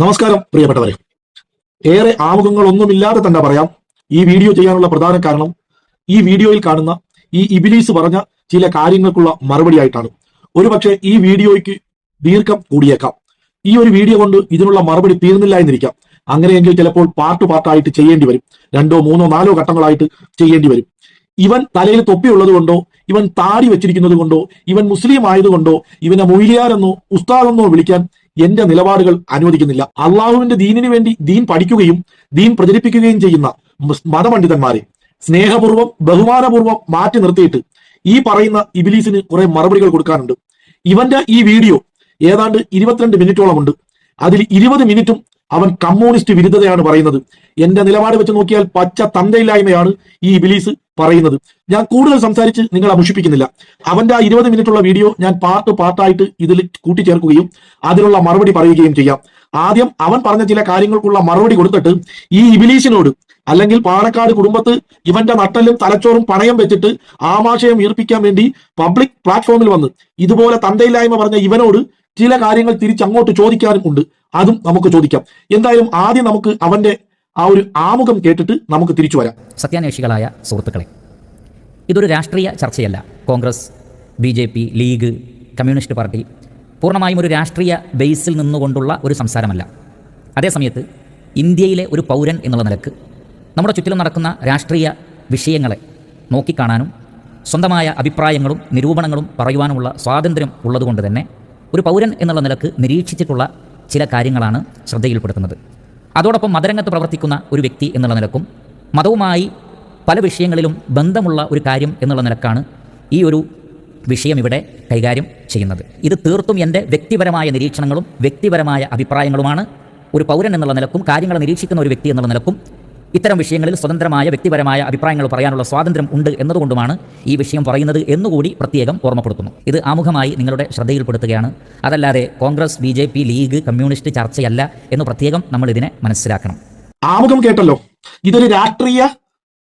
നമസ്കാരം പ്രിയപ്പെട്ടവരെ, ഏറെ ആമുഖങ്ങളൊന്നുമില്ലാതെ തന്നെ പറയാം. ഈ വീഡിയോ ചെയ്യാനുള്ള പ്രധാന കാരണം ഈ വീഡിയോയിൽ കാണുന്ന ഈ ഇബിലീസ് പറഞ്ഞ ചില കാര്യങ്ങൾക്കുള്ള മറുപടിയായിട്ടാണ്. ഒരുപക്ഷെ ഈ വീഡിയോയ്ക്ക് ദീർഘം കൂടിയേക്കാം. ഈ ഒരു വീഡിയോ കൊണ്ട് ഇതിനുള്ള മറുപടി തീർന്നില്ല എന്നിരിക്കാം. അങ്ങനെയെങ്കിൽ ചിലപ്പോൾ പാർട്ടായിട്ട് ചെയ്യേണ്ടി വരും. 2, 3, 4 ഘട്ടങ്ങളായിട്ട് ചെയ്യേണ്ടി വരും. ഇവൻ തലയിൽ തൊപ്പിയുള്ളത് കൊണ്ടോ, ഇവൻ താടി വെച്ചിരിക്കുന്നത് കൊണ്ടോ, ഇവൻ മുസ്ലിം ആയതുകൊണ്ടോ ഇവനെ മൊയ്ലിയാരെന്നോ ഉസ്താദെന്നോ വിളിക്കാൻ എന്റെ നിലപാടുകൾ അനുവദിക്കുന്നില്ല. അള്ളാഹുവിന്റെ ദീനിന് വേണ്ടി ദീൻ പഠിക്കുകയും ദീൻ പ്രചരിപ്പിക്കുകയും ചെയ്യുന്ന മതപണ്ഡിതന്മാരെ സ്നേഹപൂർവ്വം ബഹുമാനപൂർവ്വം മാറ്റി നിർത്തിയിട്ട് ഈ പറയുന്ന ഇബിലീസിന് കുറെ മറുപടികൾ കൊടുക്കാനുണ്ട്. ഇവന്റെ ഈ വീഡിയോ ഏതാണ്ട് 22 മിനിറ്റോളം ഉണ്ട്. അതിൽ 20 മിനിറ്റും അവൻ കമ്മ്യൂണിസ്റ്റ് വിരുദ്ധതയാണ് പറയുന്നത്. എന്റെ നിലപാട് വെച്ച് നോക്കിയാൽ പച്ച തന്തയില്ലായ്മയാണ് ഈ ഇബിലീസ് പറയുന്നത്. ഞാൻ കൂടുതൽ സംസാരിച്ച് നിങ്ങളെ മുഷിപ്പിക്കുന്നില്ല. അവന്റെ ആ 20 മിനിറ്റുള്ള വീഡിയോ ഞാൻ പാർട്ടായിട്ട് ഇതിൽ കൂട്ടിച്ചേർക്കുകയും അതിനുള്ള മറുപടി പറയുകയും ചെയ്യാം. ആദ്യം അവൻ പറഞ്ഞ ചില കാര്യങ്ങൾക്കുള്ള മറുപടി കൊടുത്തിട്ട് ഈ ഇബിലീസിനോട്, അല്ലെങ്കിൽ പാണക്കാട് കുടുംബത്ത് ഇവന്റെ നട്ടലും തലച്ചോറും പണയം വെച്ചിട്ട് ആമാശയം ഈർപ്പിക്കാൻ വേണ്ടി പബ്ലിക് പ്ലാറ്റ്ഫോമിൽ വന്ന് ഇതുപോലെ തന്തയില്ലായ്മ പറഞ്ഞ ഇവനോട് ചില കാര്യങ്ങൾ തിരിച്ചങ്ങോട്ട് ചോദിക്കാനും ഉണ്ട്. അതും നമുക്ക് ചോദിക്കാം. എന്തായാലും ആദ്യം നമുക്ക് അവന്റെ ആ ഒരു ആമുഖം കേട്ടിട്ട് നമുക്ക് തിരിച്ചു വരാം. സത്യാന്വേഷികളായ സുഹൃത്തുക്കളെ, ഇതൊരു രാഷ്ട്രീയ ചർച്ചയല്ല. Congress, BJP, League, communist party പൂർണ്ണമായും ഒരു രാഷ്ട്രീയ ബേസിൽ നിന്നുകൊണ്ടുള്ള ഒരു സംസാരമല്ല. അതേസമയത്ത് ഇന്ത്യയിലെ ഒരു പൗരൻ എന്നുള്ള നിലക്ക് നമ്മുടെ ചുറ്റിലും നടക്കുന്ന രാഷ്ട്രീയ വിഷയങ്ങളെ നോക്കിക്കാണാനും സ്വന്തമായ അഭിപ്രായങ്ങളും നിരൂപണങ്ങളും പറയുവാനുമുള്ള സ്വാതന്ത്ര്യം ഉള്ളതുകൊണ്ട് തന്നെ ഒരു പൗരൻ എന്നുള്ള നിലക്ക് നിരീക്ഷിച്ചിട്ടുള്ള ചില കാര്യങ്ങളാണ് ശ്രദ്ധയിൽപ്പെടുത്തുന്നത്. അതോടൊപ്പം മതരംഗത്ത് പ്രവർത്തിക്കുന്ന ഒരു വ്യക്തി എന്നുള്ള നിലക്കും മതവുമായി പല വിഷയങ്ങളിലും ബന്ധമുള്ള ഒരു കാര്യം എന്നുള്ള നിലക്കാണ് ഈ ഒരു വിഷയം ഇവിടെ കൈകാര്യം ചെയ്യുന്നത്. ഇത് തീർത്തും എൻ്റെ വ്യക്തിപരമായ നിരീക്ഷണങ്ങളും വ്യക്തിപരമായ അഭിപ്രായങ്ങളുമാണ്. ഒരു പൗരൻ എന്നുള്ള നിലക്കും കാര്യങ്ങളെ നിരീക്ഷിക്കുന്ന ഒരു വ്യക്തി എന്നുള്ള നിലക്കും ഇത്തരം വിഷയങ്ങളിൽ സ്വതന്ത്രമായ വ്യക്തിപരമായ അഭിപ്രായങ്ങൾ പറയാനുള്ള സ്വാതന്ത്ര്യം ഉണ്ട് എന്നതുകൊണ്ടുമാണ് ഈ വിഷയം പറയുന്നത് എന്നുകൂടി പ്രത്യേകം ഓർമ്മപ്പെടുത്തുന്നു. ഇത് ആമുഖമായി നിങ്ങളുടെ ശ്രദ്ധയിൽപ്പെടുത്തുകയാണ്. അതല്ലാതെ കോൺഗ്രസ്, BJP, ലീഗ്, കമ്മ്യൂണിസ്റ്റ് ചർച്ചയല്ല എന്ന് പ്രത്യേകം നമ്മൾ ഇതിനെ മനസ്സിലാക്കണം. ആമുഖം കേട്ടല്ലോ. ഇതൊരു രാഷ്ട്രീയ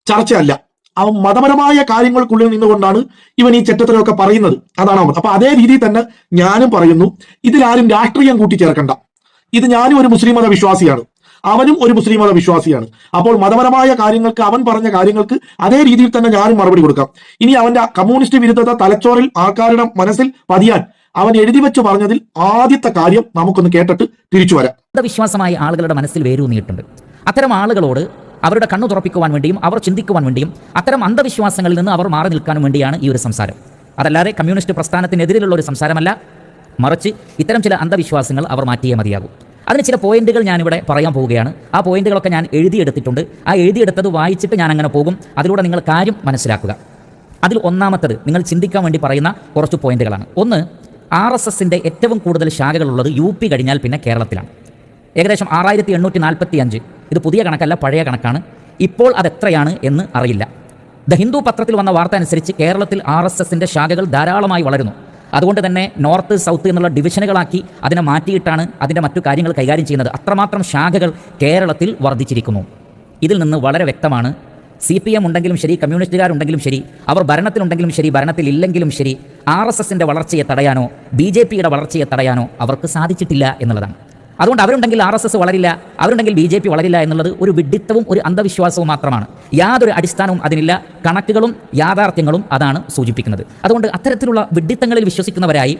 ചർച്ചയല്ല. അവൻ മതപരമായ കാര്യങ്ങൾക്കുള്ളിൽ നിന്നുകൊണ്ടാണ് ഇവൻ ഈ ചെറ്റത്തരമൊക്കെ പറയുന്നത്. അതാണ് അവൻ. അപ്പൊ അതേ രീതിയിൽ തന്നെ ഞാനും പറയുന്നു, ഇതിലാരും രാഷ്ട്രീയം കൂട്ടിച്ചേർക്കണ്ട. ഇത് ഞാനും ഒരു മുസ്ലിം മത വിശ്വാസിയാണ്, അവനും ഒരു മുസ്ലിം മത വിശ്വാസിയാണ്. അപ്പോൾ മതപരമായ കാര്യങ്ങൾക്ക്, അവൻ പറഞ്ഞ കാര്യങ്ങൾക്ക് അതേ രീതിയിൽ തന്നെ ഞാനും മറുപടി കൊടുക്കാം. ഇനി അവന്റെ കമ്മ്യൂണിസ്റ്റ് വിരുദ്ധത തലച്ചോറിൽ ആൾക്കാരുടെ മനസ്സിൽ പതിയാൻ അവൻ എഴുതി വെച്ച് പറഞ്ഞതിൽ ആദ്യത്തെ കാര്യം നമുക്കൊന്ന് കേട്ടിട്ട് തിരിച്ചു വരാം. വിശ്വാസമായി ആളുകളുടെ മനസ്സിൽ വേരൂന്നിയിട്ടുണ്ട്. അത്തരം ആളുകളോട് അവരുടെ കണ്ണു തുറപ്പിക്കുവാൻ വേണ്ടിയും അവർ ചിന്തിക്കുവാൻ വേണ്ടിയും അത്തരം അന്ധവിശ്വാസങ്ങളിൽ നിന്ന് അവർ മാറി നിൽക്കാനും വേണ്ടിയാണ് ഈ ഒരു സംസാരം. അതല്ലാതെ കമ്മ്യൂണിസ്റ്റ് പ്രസ്ഥാനത്തിനെതിരെയുള്ള ഒരു സംസാരമല്ല. മറിച്ച് ഇത്തരം ചില അന്ധവിശ്വാസങ്ങൾ അവർ മാറ്റിയേ മതിയാകും. അതിന് ചില പോയിന്റുകൾ ഞാനിവിടെ പറയാൻ പോവുകയാണ്. ആ പോയിന്റുകളൊക്കെ ഞാൻ എഴുതിയെടുത്തിട്ടുണ്ട്. ആ എഴുതിയെടുത്തത് വായിച്ചിട്ട് ഞാൻ അങ്ങനെ പോകും. അതിലൂടെ നിങ്ങൾ കാര്യം മനസ്സിലാക്കുക. അതിൽ ഒന്നാമത്തത് നിങ്ങൾ ചിന്തിക്കാൻ വേണ്ടി പറയുന്ന കുറച്ച് പോയിന്റുകളാണ്. ഒന്ന്, RSSന്റെ ഏറ്റവും കൂടുതൽ ശാഖകളുള്ളത് UP കഴിഞ്ഞാൽ പിന്നെ കേരളത്തിലാണ്. ഏകദേശം 6845. ഇത് പുതിയ കണക്കല്ല, പഴയ കണക്കാണ്. ഇപ്പോൾ അതെത്രയാണ് എന്ന് അറിയില്ല. ദ ഹിന്ദു പത്രത്തിൽ വന്ന വാർത്ത അനുസരിച്ച് കേരളത്തിൽ RSSന്റെ ശാഖകൾ ധാരാളമായി വളരുന്നു. അതുകൊണ്ട് തന്നെ നോർത്ത്, സൗത്ത് എന്നുള്ള ഡിവിഷനുകളാക്കി അതിനെ മാറ്റിയിട്ടാണ് അതിൻ്റെ മറ്റു കാര്യങ്ങൾ കൈകാര്യം ചെയ്യുന്നത്. അത്രമാത്രം ശാഖകൾ കേരളത്തിൽ വർദ്ധിച്ചിരിക്കുന്നു. ഇതിൽ നിന്ന് വളരെ വ്യക്തമാണ്, CPM ഉണ്ടെങ്കിലും ശരി, കമ്മ്യൂണിസ്റ്റുകാരുണ്ടെങ്കിലും ശരി, അവർ ഭരണത്തിലുണ്ടെങ്കിലും ശരി, ഭരണത്തിൽ ഇല്ലെങ്കിലും ശരി, RSSന്റെ വളർച്ചയെ തടയാനോ BJPയുടെ വളർച്ചയെ തടയാനോ അവർക്ക് സാധിച്ചിട്ടില്ല എന്നുള്ളതാണ്. അതുകൊണ്ട് അവരുണ്ടെങ്കിൽ RSS വളരില്ല, അവരുണ്ടെങ്കിൽ BJP വളരില്ല എന്നുള്ളത് ഒരു വിഡ്ഢിത്തവും ഒരു അന്ധവിശ്വാസവും മാത്രമാണ്. യാതൊരു അടിസ്ഥാനവും അതിനില്ല. കണക്കുകളും യാഥാർത്ഥ്യങ്ങളും അതാണ് സൂചിപ്പിക്കുന്നത്. അതുകൊണ്ട് അത്തരത്തിലുള്ള വിഡ്ഢിത്തങ്ങളിൽ വിശ്വസിക്കുന്നവരായി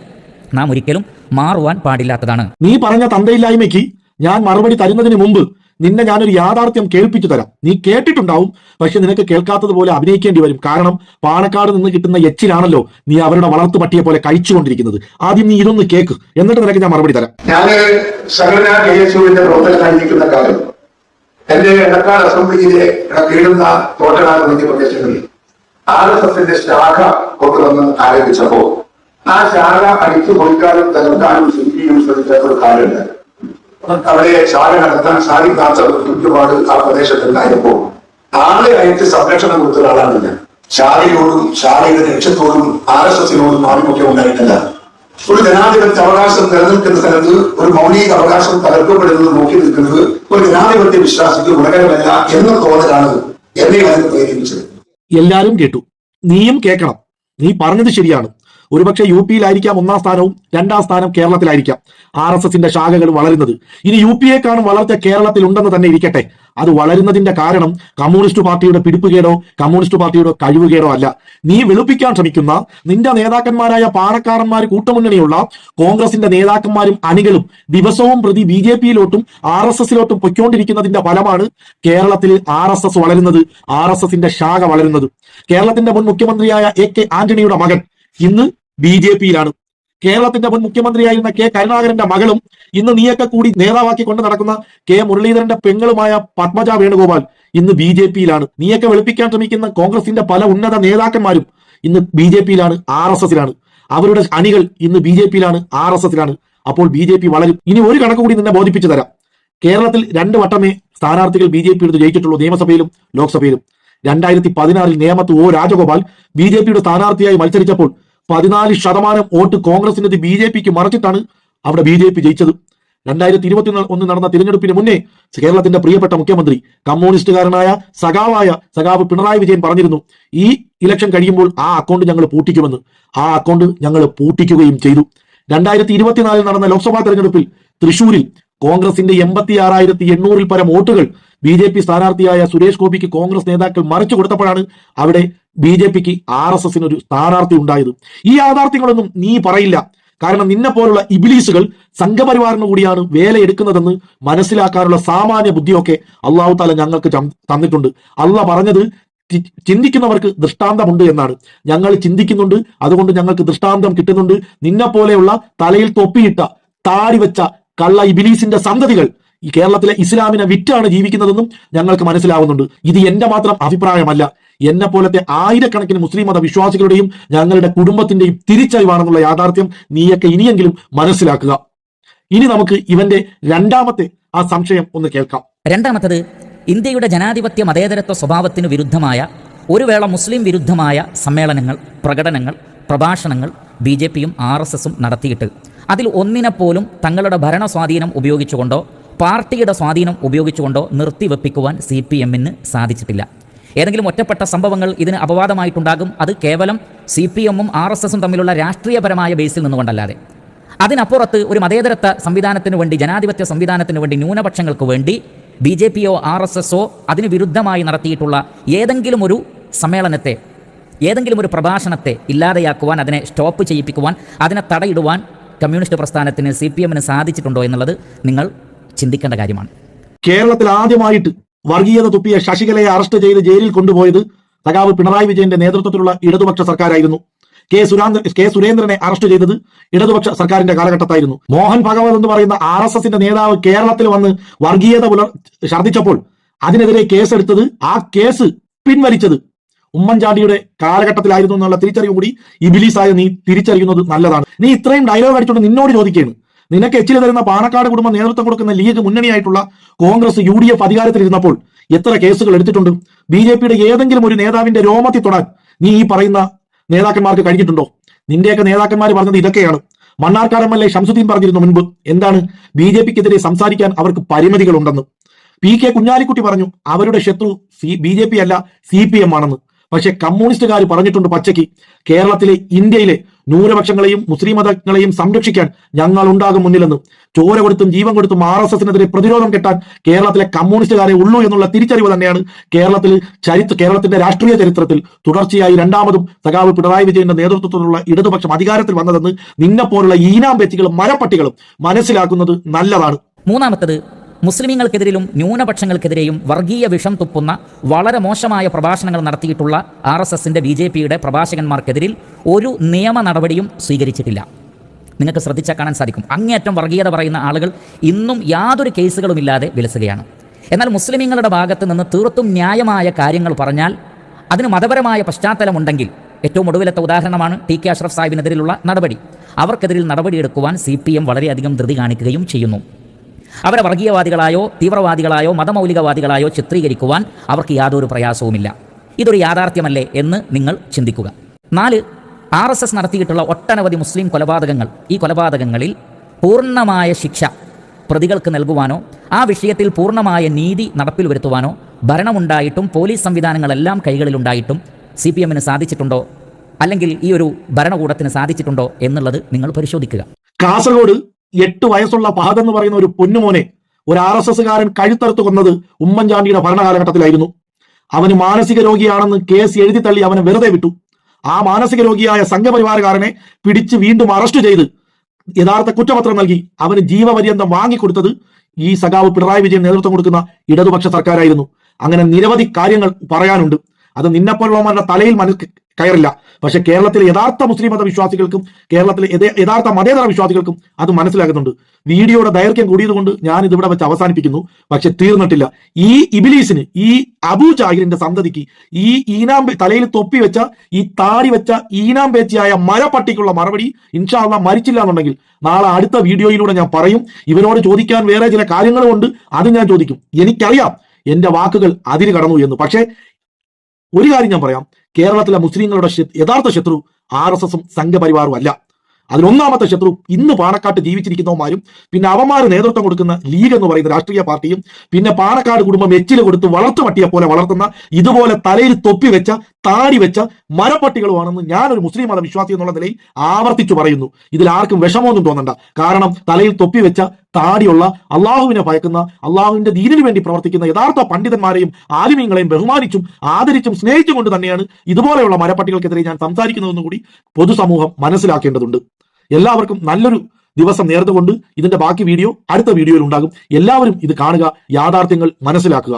നാം ഒരിക്കലും മാറുവാൻ പാടില്ലാത്തതാണ്. നീ പറഞ്ഞ തന്തയില്ലായ്മയ്ക്ക് ഞാൻ മറുപടി തരുന്നതിന് മുമ്പ് നിന്നെ ഞാനൊരു യാഥാർത്ഥ്യം കേൾപ്പിച്ചു തരാം. നീ കേട്ടിട്ടുണ്ടാവും, പക്ഷെ നിനക്ക് കേൾക്കാത്തതുപോലെ അഭിനയിക്കേണ്ടി വരും. കാരണം പാണക്കാട് നിന്ന് കിട്ടുന്ന എച്ചിലാണല്ലോ നീ അവരുടെ വളർത്തു പട്ടിയെ പോലെ കഴിച്ചുകൊണ്ടിരിക്കുന്നത്. ആദ്യം നീ ഇതൊന്ന് കേക്ക്, എന്നിട്ട് നിനക്ക് ഞാൻ മറുപടി തരാം. ഞാൻ സംഘടനാ KSUവിന്റെ പ്രവർത്തകനായിരിക്കുന്ന കാലം എന്റെ എടക്കാട് അസംബ്ലിയിലെ കീഴുന്ന തോട്ടനാട് മധ്യപ്രദേശങ്ങളിൽ RSSന്റെ ശാഖ കൊണ്ടുവന്ന് ആരംഭിച്ചപ്പോ ആ ശാഖ അടിച്ചു പൊളിക്കാനും തകർക്കാനും CPM ശ്രമിച്ച ഒരു കാലമുണ്ട്. അവിടെ ശാഖ നടത്താൻ സാധിക്കാത്ത ചുറ്റുപാട് ആ പ്രദേശത്തുണ്ടായപ്പോ ആളെ അയച്ച് സംരക്ഷണം കൊടുത്ത ഒരാളാണ് ഞാൻ. ശാഖയോടും ശാഖയുടെ ലക്ഷ്യത്തോടും RSSനോടും ആർക്കൊക്കെ ഉണ്ടായിട്ടില്ല. ഒരു ജനാധിപത്യ അവകാശം നിലനിൽക്കുന്ന സ്ഥലത്ത് ഒരു മൗലിക അവകാശം തകർക്കപ്പെടുന്നത് നോക്കി നിൽക്കുന്നത് ഒരു ജനാധിപത്യ വിശ്വാസിക്ക് ഗുണകരമല്ല എന്ന തോന്നലാണ് എന്നെ അതിന് പ്രേരിപ്പിച്ചത്. എല്ലാരും കേട്ടു, നീയും കേൾക്കണം. നീ പറഞ്ഞത് ശരിയാണ്. ഒരുപക്ഷെ യു പിയിലായിരിക്കാം 1-ാം സ്ഥാനവും 2-ാം സ്ഥാനം കേരളത്തിലായിരിക്കാം RSSന്റെ ശാഖകൾ വളരുന്നത്. ഇനി യു പിയെക്കാളും വളർച്ച കേരളത്തിൽ ഉണ്ടെന്ന് തന്നെ ഇരിക്കട്ടെ, അത് വളരുന്നതിന്റെ കാരണം കമ്മ്യൂണിസ്റ്റ് പാർട്ടിയുടെ പിടിപ്പുകേടോ കമ്മ്യൂണിസ്റ്റ് പാർട്ടിയുടെ കഴിവുകേടോ അല്ല. നീ വെളുപ്പിക്കാൻ ശ്രമിക്കുന്ന നിന്റെ നേതാക്കന്മാരായ പാണക്കാരന്മാർ കൂട്ടമുന്നണിയുള്ള കോൺഗ്രസിന്റെ നേതാക്കന്മാരും അണികളും ദിവസവും പ്രതി BJPയിലോട്ടും RSSലോട്ടും പൊയ്ക്കൊണ്ടിരിക്കുന്നതിന്റെ ഫലമാണ് കേരളത്തിൽ RSS വളരുന്നത്, RSSന്റെ ശാഖ വളരുന്നത്. കേരളത്തിന്റെ മുൻ മുഖ്യമന്ത്രിയായ AK ആന്റണിയുടെ മകൻ ഇന്ന് BJPയിലാണ്. കേരളത്തിന്റെ മുൻ മുഖ്യമന്ത്രിയായിരുന്ന K കരുണാകരന്റെ മകളും ഇന്ന് നീയൊക്കെ കൂടി നേതാവാക്കി കൊണ്ട് നടക്കുന്ന K മുരളീധരന്റെ പെങ്ങളുമായ പത്മജ വേണുഗോപാൽ ഇന്ന് BJPയിലാണ്. നീയൊക്കെ വെളുപ്പിക്കാൻ ശ്രമിക്കുന്ന കോൺഗ്രസിന്റെ പല ഉന്നത നേതാക്കന്മാരും ഇന്ന് BJPയിലാണ്, RSSലാണ്. അവരുടെ അണികൾ ഇന്ന് BJPയിലാണ്, RSSലാണ്. അപ്പോൾ BJP വളരും. ഇനി ഒരു കണക്ക് കൂടി നിന്നെ ബോധിപ്പിച്ചു തരാം. കേരളത്തിൽ 2 വട്ടമേ സ്ഥാനാർത്ഥികൾ BJP എടുത്ത് ജയിച്ചിട്ടുള്ളൂ, നിയമസഭയിലും ലോക്സഭയിലും. 2016 നേമത്ത് O രാജഗോപാൽ BJPയുടെ സ്ഥാനാർത്ഥിയായി മത്സരിച്ചപ്പോൾ 14% വോട്ട് കോൺഗ്രസിനെതിരെ BJPക്ക് മറിച്ചിട്ടാണ് അവിടെ BJP ജയിച്ചത്. 2021 നടന്ന തിരഞ്ഞെടുപ്പിന് മുന്നേ കേരളത്തിന്റെ പ്രിയപ്പെട്ട മുഖ്യമന്ത്രി കമ്മ്യൂണിസ്റ്റുകാരനായ സഖാവ് പിണറായി വിജയൻ പറഞ്ഞിരുന്നു, ഈ ഇലക്ഷൻ കഴിയുമ്പോൾ ആ അക്കൗണ്ട് ഞങ്ങൾ പൂട്ടിക്കുമെന്ന്. ആ അക്കൗണ്ട് ഞങ്ങൾ പൂട്ടിക്കുകയും ചെയ്തു. 2024 നടന്ന ലോക്സഭാ തെരഞ്ഞെടുപ്പിൽ തൃശൂരിൽ കോൺഗ്രസിന്റെ 86,800 പരം വോട്ടുകൾ BJP സ്ഥാനാർത്ഥിയായ സുരേഷ് ഗോപിക്ക് കോൺഗ്രസ് നേതാക്കൾ മറിച്ചു കൊടുത്തപ്പോഴാണ് അവിടെ BJPക്ക് RSSന് ഒരു സ്ഥാനാർത്ഥി ഉണ്ടായത്. ഈ യാഥാർത്ഥ്യങ്ങളൊന്നും നീ പറയില്ല. കാരണം നിന്നെ പോലുള്ള ഇബിലീസുകൾ സംഘപരിവാറിന് കൂടിയാണ് വേല എടുക്കുന്നതെന്ന് മനസ്സിലാക്കാനുള്ള സാമാന്യ ബുദ്ധിയൊക്കെ അള്ളാഹു താല ഞങ്ങൾക്ക് തന്നിട്ടുണ്ട്. അള്ളാഹ് പറഞ്ഞത് ചിന്തിക്കുന്നവർക്ക് ദൃഷ്ടാന്തമുണ്ട് എന്നാണ്. ഞങ്ങൾ ചിന്തിക്കുന്നുണ്ട്, അതുകൊണ്ട് ഞങ്ങൾക്ക് ദൃഷ്ടാന്തം കിട്ടുന്നുണ്ട്. നിന്നെ പോലെയുള്ള തലയിൽ തൊപ്പിയിട്ട താടി വെച്ച കള്ള ഇബിലീസിന്റെ സന്തതികൾ ഈ കേരളത്തിലെ ഇസ്ലാമിനെ വിറ്റാണ് ജീവിക്കുന്നതെന്നും ഞങ്ങൾക്ക് മനസ്സിലാവുന്നുണ്ട്. ഇത് എന്റെ മാത്രം അഭിപ്രായമല്ല, എന്നെ പോലത്തെ ആയിരക്കണക്കിന് മുസ്ലിം മത വിശ്വാസികളുടെയും ഞങ്ങളുടെ കുടുംബത്തിന്റെയും തിരിച്ചറിവാണെന്നുള്ള യാഥാർത്ഥ്യം നീയൊക്കെ ഇനിയെങ്കിലും മനസ്സിലാക്കുക. ഇനി നമുക്ക് ഇവന്റെ രണ്ടാമത്തെ ആ സംശയം ഒന്ന് കേൾക്കാം. രണ്ടാമത്തത്, ഇന്ത്യയുടെ ജനാധിപത്യ മതേതരത്വ സ്വഭാവത്തിന് വിരുദ്ധമായ ഒരു വേള മുസ്ലിം വിരുദ്ധമായ സമ്മേളനങ്ങൾ, പ്രകടനങ്ങൾ, പ്രഭാഷണങ്ങൾ BJPയും RSSും നടത്തിയിട്ട് അതിൽ ഒന്നിനെപ്പോലും തങ്ങളുടെ ഭരണ സ്വാധീനം ഉപയോഗിച്ചുകൊണ്ടോ പാർട്ടിയുടെ സ്വാധീനം ഉപയോഗിച്ചുകൊണ്ടോ നിർത്തിവെപ്പിക്കുവാൻ CPMന് സാധിച്ചിട്ടില്ല. ഏതെങ്കിലും ഒറ്റപ്പെട്ട സംഭവങ്ങൾ ഇതിന് അപവാദമായിട്ടുണ്ടാകും. അത് കേവലം CPMും RSSും തമ്മിലുള്ള രാഷ്ട്രീയപരമായ ബേസിൽ നിന്നുകൊണ്ടല്ലാതെ. അതിനപ്പുറത്ത് ഒരു മതേതരത്വ സംവിധാനത്തിന് വേണ്ടി, ജനാധിപത്യ സംവിധാനത്തിന് വേണ്ടി, ന്യൂനപക്ഷങ്ങൾക്ക് വേണ്ടി BJPയോ RSSോ അതിന് വിരുദ്ധമായി നടത്തിയിട്ടുള്ള ഏതെങ്കിലും ഒരു സമ്മേളനത്തെ, ഏതെങ്കിലും ഒരു പ്രഭാഷണത്തെ ഇല്ലാതെയാക്കുവാൻ, അതിനെ സ്റ്റോപ്പ് ചെയ്യിപ്പിക്കുവാൻ, അതിനെ തടയിടുവാൻ കമ്മ്യൂണിസ്റ്റ് പ്രസ്ഥാനത്തിന് CPMന് സാധിച്ചിട്ടുണ്ടോ എന്നുള്ളത് നിങ്ങൾ ചിന്തിക്കേണ്ട കാര്യമാണ്. കേരളത്തിൽ ആദ്യമായിട്ട് വർഗീയത തുപ്പിയ ശശികലയെ അറസ്റ്റ് ചെയ്ത് ജയിലിൽ കൊണ്ടുപോയത് സഖാവ് പിണറായി വിജയന്റെ നേതൃത്വത്തിലുള്ള ഇടതുപക്ഷ സർക്കാരായിരുന്നു. കെ സുരേന്ദ്രനെ അറസ്റ്റ് ചെയ്തത് ഇടതുപക്ഷ സർക്കാരിന്റെ കാലഘട്ടത്തായിരുന്നു. മോഹൻ ഭഗവത് എന്ന് പറയുന്ന RSSന്റെ നേതാവ് കേരളത്തിൽ വന്ന് വർഗീയത ഛർദ്ദിച്ചപ്പോൾ അതിനെതിരെ കേസെടുത്തത്, ആ കേസ് പിൻവലിച്ചത് ഉമ്മൻചാണ്ടിയുടെ കാലഘട്ടത്തിലായിരുന്നു എന്നുള്ള തിരിച്ചറിവ് കൂടി ഇബിലീസായ നീ തിരിച്ചറിയുന്നത് നല്ലതാണ്. നീ ഇത്രയും ഡയലോഗ് അടിച്ചുകൊണ്ട് നിന്നോട് ചോദിക്കുകയാണ്, നിനക്ക് എച്ചിൽ തരുന്ന പാണക്കാട് കുടുംബം നേതൃത്വം കൊടുക്കുന്ന ലീഗ് മുന്നണിയായിട്ടുള്ള കോൺഗ്രസ് UDF അധികാരത്തിലിരുന്നപ്പോൾ എത്ര കേസുകൾ എടുത്തിട്ടുണ്ട്? BJPയുടെ ഏതെങ്കിലും ഒരു നേതാവിന്റെ രോമത്തിൽ തൊടാൻ നീ ഈ പറയുന്ന നേതാക്കന്മാർക്ക് കഴിഞ്ഞിട്ടുണ്ടോ? നിന്റെയൊക്കെ നേതാക്കന്മാർ പറഞ്ഞത് ഇതൊക്കെയാണ്. മണ്ണാർക്കാട് MLA ഷംസുദ്ദീൻ പറഞ്ഞിരുന്നു മുൻപ്, എന്താണ്, BJPക്കെതിരെ സംസാരിക്കാൻ അവർക്ക് പരിമിതികളുണ്ടെന്ന്. PK കുഞ്ഞാലിക്കുട്ടി പറഞ്ഞു അവരുടെ ശത്രു BJP അല്ല CPM ആണെന്ന്. പക്ഷെ കമ്മ്യൂണിസ്റ്റുകാർ പറഞ്ഞിട്ടുണ്ട് പച്ചയ്ക്ക്, കേരളത്തിലെ, ഇന്ത്യയിലെ ന്യൂനപക്ഷങ്ങളെയും മുസ്ലിം മതങ്ങളെയും സംരക്ഷിക്കാൻ ഞങ്ങൾ ഉണ്ടാകും മുന്നിലെന്ന്. ചോര കൊടുത്തും ജീവൻ കൊടുത്തും RSSനെതിരെ പ്രതിരോധം കെട്ടാൻ കേരളത്തിലെ കമ്മ്യൂണിസ്റ്റുകാരെ ഉള്ളൂ എന്നുള്ള തിരിച്ചറിവ് തന്നെയാണ് കേരളത്തിന്റെ രാഷ്ട്രീയ ചരിത്രത്തിൽ തുടർച്ചയായി രണ്ടാമതും സഖാവ് പിണറായി വിജയന്റെ നേതൃത്വത്തിലുള്ള ഇടതുപക്ഷം അധികാരത്തിൽ വന്നതെന്ന് നിന്നെ പോലുള്ള ഈനാം പേച്ചികളും മരപ്പട്ടികളും മനസ്സിലാക്കുന്നത് നല്ലതാണ്. മൂന്നാമത്തത്, മുസ്ലിമീങ്ങൾക്കെതിരെയും ന്യൂനപക്ഷങ്ങൾക്കെതിരെയും വർഗീയ വിഷം തുപ്പുന്ന വളരെ മോശമായ പ്രഭാഷണങ്ങൾ നടത്തിയിട്ടുള്ള RSSന്റെ BJPയുടെ പ്രഭാഷകന്മാർക്കെതിരിൽ ഒരു നിയമ നടപടിയും സ്വീകരിച്ചിട്ടില്ല. നിങ്ങൾക്ക് ശ്രദ്ധിച്ചാൽ കാണാൻ സാധിക്കും, അങ്ങേയറ്റം വർഗീയത പറയുന്ന ആളുകൾ ഇന്നും യാതൊരു കേസുകളുമില്ലാതെ വിലസുകയാണ്. എന്നാൽ മുസ്ലിമീങ്ങളുടെ ഭാഗത്ത് നിന്ന് തീർത്തും ന്യായമായ കാര്യങ്ങൾ പറഞ്ഞാൽ അതിന് മതപരമായ പശ്ചാത്തലമുണ്ടെങ്കിൽ, ഏറ്റവും ഒടുവിലത്തെ ഉദാഹരണമാണ് TK അഷ്റഫ് സാഹിബിനെതിരെയുള്ള നടപടി. അവർക്കെതിരിൽ നടപടിയെടുക്കുവാൻ CPM വളരെയധികം ധൃതി കാണിക്കുകയും ചെയ്യുന്നു. അവരെ വർഗീയവാദികളായോ തീവ്രവാദികളായോ മതമൗലികവാദികളായോ ചിത്രീകരിക്കുവാൻ അവർക്ക് യാതൊരു പ്രയാസവുമില്ല. ഇതൊരു യാഥാർത്ഥ്യമല്ലേ എന്ന് നിങ്ങൾ ചിന്തിക്കുക. 4, RSS നടത്തിയിട്ടുള്ള ഒട്ടനവധി മുസ്ലിം കൊലപാതകങ്ങൾ, ഈ കൊലപാതകങ്ങളിൽ പൂർണ്ണമായ ശിക്ഷ പ്രതികൾക്ക് നൽകുവാനോ ആ വിഷയത്തിൽ പൂർണ്ണമായ നീതി നടപ്പിൽ വരുത്തുവാനോ ഭരണമുണ്ടായിട്ടും പോലീസ് സംവിധാനങ്ങളെല്ലാം കൈകളിലുണ്ടായിട്ടും CPMന് സാധിച്ചിട്ടുണ്ടോ? അല്ലെങ്കിൽ ഈ ഒരു ഭരണകൂടത്തിന് സാധിച്ചിട്ടുണ്ടോ എന്നുള്ളത് നിങ്ങൾ പരിശോധിക്കുക. കാസർഗോഡ് 8 വയസ്സുള്ള ഫഹദ് എന്ന് പറയുന്ന ഒരു പൊന്നുമോനെ ഒരു RSSകാരൻ കഴുത്തറുത്ത് കൊന്നത് ഉമ്മൻചാണ്ടിയുടെ ഭരണകാലഘട്ടത്തിലായിരുന്നു. അവന് മാനസിക രോഗിയാണെന്ന് കേസ് എഴുതി തള്ളി അവനെ വെറുതെ വിട്ടു. ആ മാനസിക രോഗിയായ സംഘപരിവാരക്കാരനെ പിടിച്ച് വീണ്ടും അറസ്റ്റ് ചെയ്ത് യഥാർത്ഥ കുറ്റപത്രം നൽകി അവന് ജീവപര്യന്തം വാങ്ങിക്കൊടുത്തത് ഈ സഖാവ് പിണറായി വിജയൻ നേതൃത്വം കൊടുക്കുന്ന ഇടതുപക്ഷ സർക്കാരായിരുന്നു. അങ്ങനെ നിരവധി കാര്യങ്ങൾ പറയാനുണ്ട്. അത് നിന്നെപ്പോലുള്ളവന്മാരുടെ തലയിൽ കയറില്ല. പക്ഷെ കേരളത്തിലെ യഥാർത്ഥ മുസ്ലിം മത വിശ്വാസികൾക്കും കേരളത്തിലെ യഥാർത്ഥ മതേതര വിശ്വാസികൾക്കും അത് മനസ്സിലാകുന്നുണ്ട്. വീഡിയോയുടെ ദൈർഘ്യം കൂടിയതുകൊണ്ട് ഞാൻ ഇതിവിടെ വെച്ച് അവസാനിപ്പിക്കുന്നു. പക്ഷെ തീർന്നിട്ടില്ല. ഈ ഇബിലീസിന്, ഈ അബൂ ജാഹിലിന്റെ സന്തതിക്ക്, ഈ തലയിൽ തൊപ്പി വെച്ച, ഈ താടി വെച്ച ഈനാമ്പേച്ചിയായ മരപ്പട്ടിക്കുള്ള മറുപടി ഇൻഷാ അല്ലാഹ് മരിച്ചില്ല എന്നുണ്ടെങ്കിൽ നാളെ അടുത്ത വീഡിയോയിലൂടെ ഞാൻ പറയും. ഇവരോട് ചോദിക്കാൻ വേറെ ചില കാര്യങ്ങളുമുണ്ട്, അത് ഞാൻ ചോദിക്കും. എനിക്കറിയാം എന്റെ വാക്കുകൾ അതിര് കടന്നു എന്ന്. പക്ഷേ ഒരു കാര്യം ഞാൻ പറയാം, കേരളത്തിലെ മുസ്ലിങ്ങളുടെ യഥാർത്ഥ ശത്രു RSSും സംഘപരിവാറും അല്ല. അതിലൊന്നാമത്തെ ശത്രു ഇന്ന് പാണക്കാട്ട് ജീവിച്ചിരിക്കുന്നവന്മാരും പിന്നെ അവന്മാർ നേതൃത്വം കൊടുക്കുന്ന ലീഗ് എന്ന് പറയുന്ന രാഷ്ട്രീയ പാർട്ടിയും പിന്നെ പാണക്കാട് കുടുംബം എച്ചില് കൊടുത്ത് വളർത്തുപട്ടിയെ പോലെ വളർത്തുന്ന ഇതുപോലെ തലയിൽ തൊപ്പി വെച്ച താടി വെച്ച മരപ്പട്ടികളുമാണെന്ന് ഞാനൊരു മുസ്ലിം മത വിശ്വാസി എന്നുള്ള നിലയിൽ ആവർത്തിച്ചു പറയുന്നു. ഇതിൽ ആർക്കും വിഷമമൊന്നും തോന്നണ്ട. കാരണം തലയിൽ തൊപ്പി വെച്ച താടിയുള്ള അള്ളാഹുവിനെ ഭയക്കുന്ന അള്ളാഹുവിന്റെ ദീനിനു വേണ്ടി പ്രവർത്തിക്കുന്ന യഥാർത്ഥ പണ്ഡിതന്മാരെയും ആലിമീങ്ങളെയും ബഹുമാനിച്ചും ആദരിച്ചും സ്നേഹിച്ചും കൊണ്ട് തന്നെയാണ് ഇതുപോലെയുള്ള മരപ്പട്ടികൾക്കെതിരെ ഞാൻ സംസാരിക്കുന്നതെന്ന് കൂടി പൊതുസമൂഹം മനസ്സിലാക്കേണ്ടതുണ്ട്. എല്ലാവർക്കും നല്ലൊരു ദിവസം നേർന്നുകൊണ്ട് ഇതിന്റെ ബാക്കി വീഡിയോ അടുത്ത വീഡിയോയിൽ ഉണ്ടാകും. എല്ലാവരും ഇത് കാണുക, യാഥാർത്ഥ്യങ്ങൾ മനസ്സിലാക്കുക.